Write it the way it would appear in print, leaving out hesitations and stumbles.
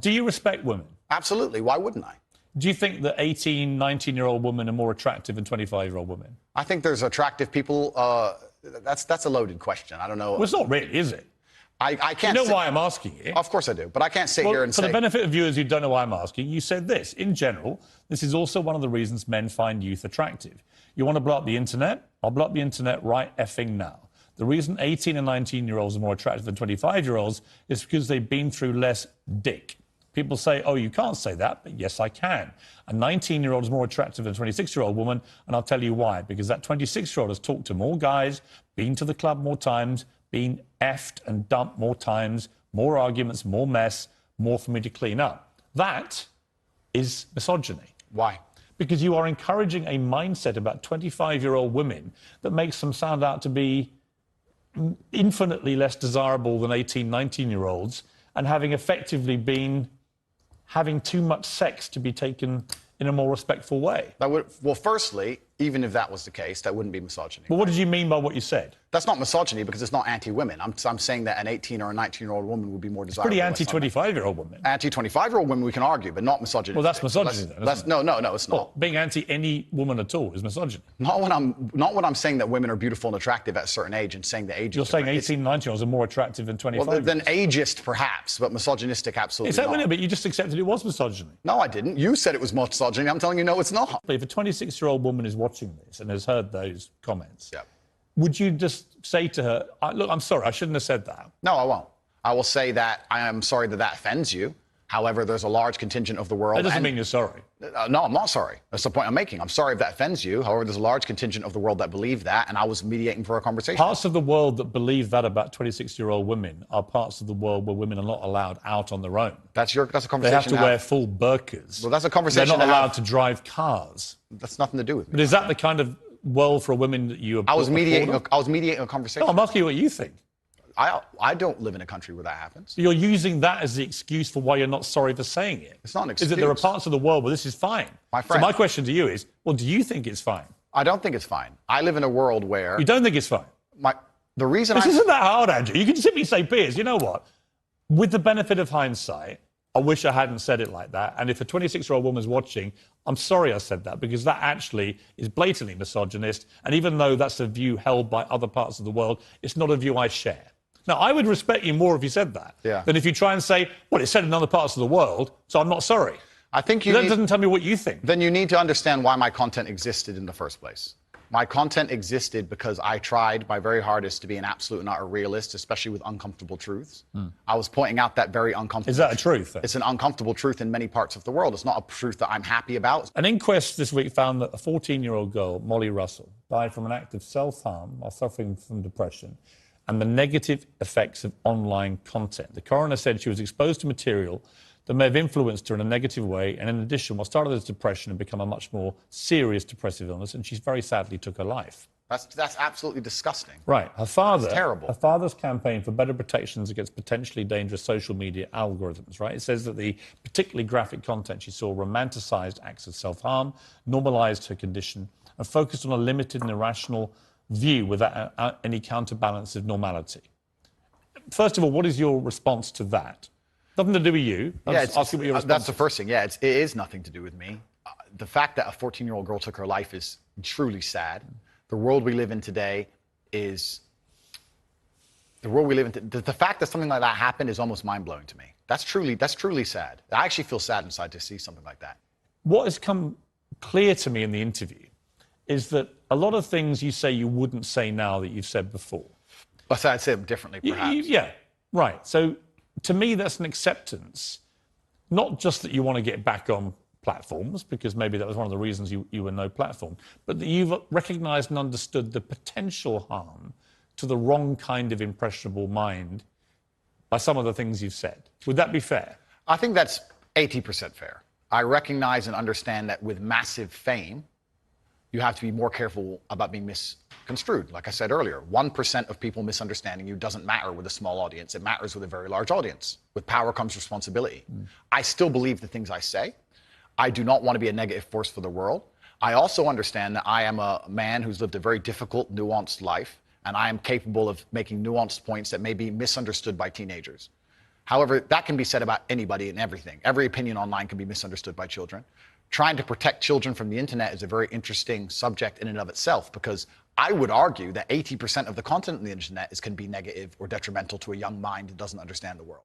Do you respect women? Absolutely. Why wouldn't I? Do you think that 18, 19-year-old women are more attractive than 25-year-old women? I think there's attractive people. That's a loaded question. I don't know. Well, it's not really, is it? I can't. You know why I'm asking you? Of course I do, but I can't sit here and for say. For the benefit of viewers who don't know why I'm asking, you said this. In general, this is also one of the reasons men find youth attractive. You want to blow up the internet? I'll blow up the internet right effing now. The reason 18 and 19-year-olds are more attractive than 25-year-olds is because they've been through less dick. People say, oh, you can't say that, but yes, I can. A 19-year-old is more attractive than a 26-year-old woman, and I'll tell you why. Because that 26-year-old has talked to more guys, been to the club more times, been effed and dumped more times, more arguments, more mess, more for me to clean up. That is misogyny. Why? Because you are encouraging a mindset about 25-year-old women that makes them sound out to be infinitely less desirable than 18, 19-year-olds, and having effectively been having too much sex to be taken in a more respectful way. Well, firstly, even if that was the case, that wouldn't be misogyny. Well, what did you mean by what you said? That's not misogyny because it's not anti-women. I'm saying that an 18 or a 19-year-old woman would be more desirable. Pretty anti-25-year-old woman. Anti-25-year-old women we can argue, but not misogyny. Well, that's misogyny then, isn't it? No, it's not. Well, being anti any woman at all is misogyny. Not when I'm saying that women are beautiful and attractive at a certain age and saying the age. You're saying 18, 19-year-olds are more attractive than 25. Well, than ageist perhaps, but misogynistic absolutely. Is that not. But you just accepted it was misogyny. No, I didn't. You said it was misogyny. I'm telling you, no, it's not. If a 26-year-old woman is watching this and has heard those comments, yeah, would you just say to her, look, I'm sorry, I shouldn't have said that? No, I won't. I will say that I am sorry that offends you. However, there's a large contingent of the world. That doesn't mean you're sorry. No, I'm not sorry. That's the point I'm making. I'm sorry if that offends you. However, there's a large contingent of the world that believe that, and I was mediating for a conversation. Parts of the world that believe that about 26-year-old women are parts of the world where women are not allowed out on their own. That's a conversation. They have to wear full burqas. Well, that's a conversation. They're not allowed to drive cars. That's nothing to do with me. But is that the kind of world for women that you? I was mediating a conversation. No, I'm asking you what you think. I don't live in a country where that happens. You're using that as the excuse for why you're not sorry for saying it. It's not an excuse. Is that there are parts of the world where this is fine? My friend. So my question to you is, well, do you think it's fine? I don't think it's fine. I live in a world where... You don't think it's fine? The reason This isn't that hard, Andrew. You can simply say, Piers, you know what? With the benefit of hindsight, I wish I hadn't said it like that. And if a 26-year-old woman's watching, I'm sorry I said that, because that actually is blatantly misogynist. And even though that's a view held by other parts of the world, it's not a view I share. Now, I would respect you more if you said that than if you try and say, well, it's said in other parts of the world, so I'm not sorry. I think that doesn't tell me what you think. Then you need to understand why my content existed in the first place. My content existed because I tried my very hardest to be an absolute and utter realist, especially with uncomfortable truths. I was pointing out that very uncomfortable... Is that a truth? Then? It's an uncomfortable truth in many parts of the world. It's not a truth that I'm happy about. An inquest this week found that a 14-year-old girl, Molly Russell, died from an act of self-harm while suffering from depression and the negative effects of online content. The coroner said she was exposed to material that may have influenced her in a negative way, and in addition, what started as depression and become a much more serious depressive illness, and she very sadly took her life. That's absolutely disgusting. Right. Her father... That's terrible. Her father's campaign for better protections against potentially dangerous social media algorithms, right? It says that the particularly graphic content she saw romanticized acts of self-harm, normalized her condition, and focused on a limited and irrational view without any counterbalance of normality. First of all, what is your response to that? Nothing to do with you. That's the first thing. Yeah, it is nothing to do with me. The fact that a 14-year-old girl took her life is truly sad. The world we live in today is... The fact that something like that happened is almost mind-blowing to me. That's truly sad. I actually feel sad inside to see something like that. What has come clear to me in the interview is that a lot of things you say you wouldn't say now that you've said before. But I'd say them differently, perhaps. Yeah, right. So to me, that's an acceptance, not just that you want to get back on platforms, because maybe that was one of the reasons you were no platform, but that you've recognised and understood the potential harm to the wrong kind of impressionable mind by some of the things you've said. Would that be fair? I think that's 80% fair. I recognise and understand that with massive fame, you have to be more careful about being misconstrued. Like I said earlier, 1% of people misunderstanding you doesn't matter with a small audience. It matters with a very large audience. With power comes responsibility. I still believe the things I say. I do not want to be a negative force for the world. I also understand that I am a man who's lived a very difficult, nuanced life, and I am capable of making nuanced points that may be misunderstood by teenagers. However, that can be said about anybody and everything. Every opinion online can be misunderstood by children. Trying to protect children from the internet is a very interesting subject in and of itself, because I would argue that 80% of the content on the internet can be negative or detrimental to a young mind that doesn't understand the world.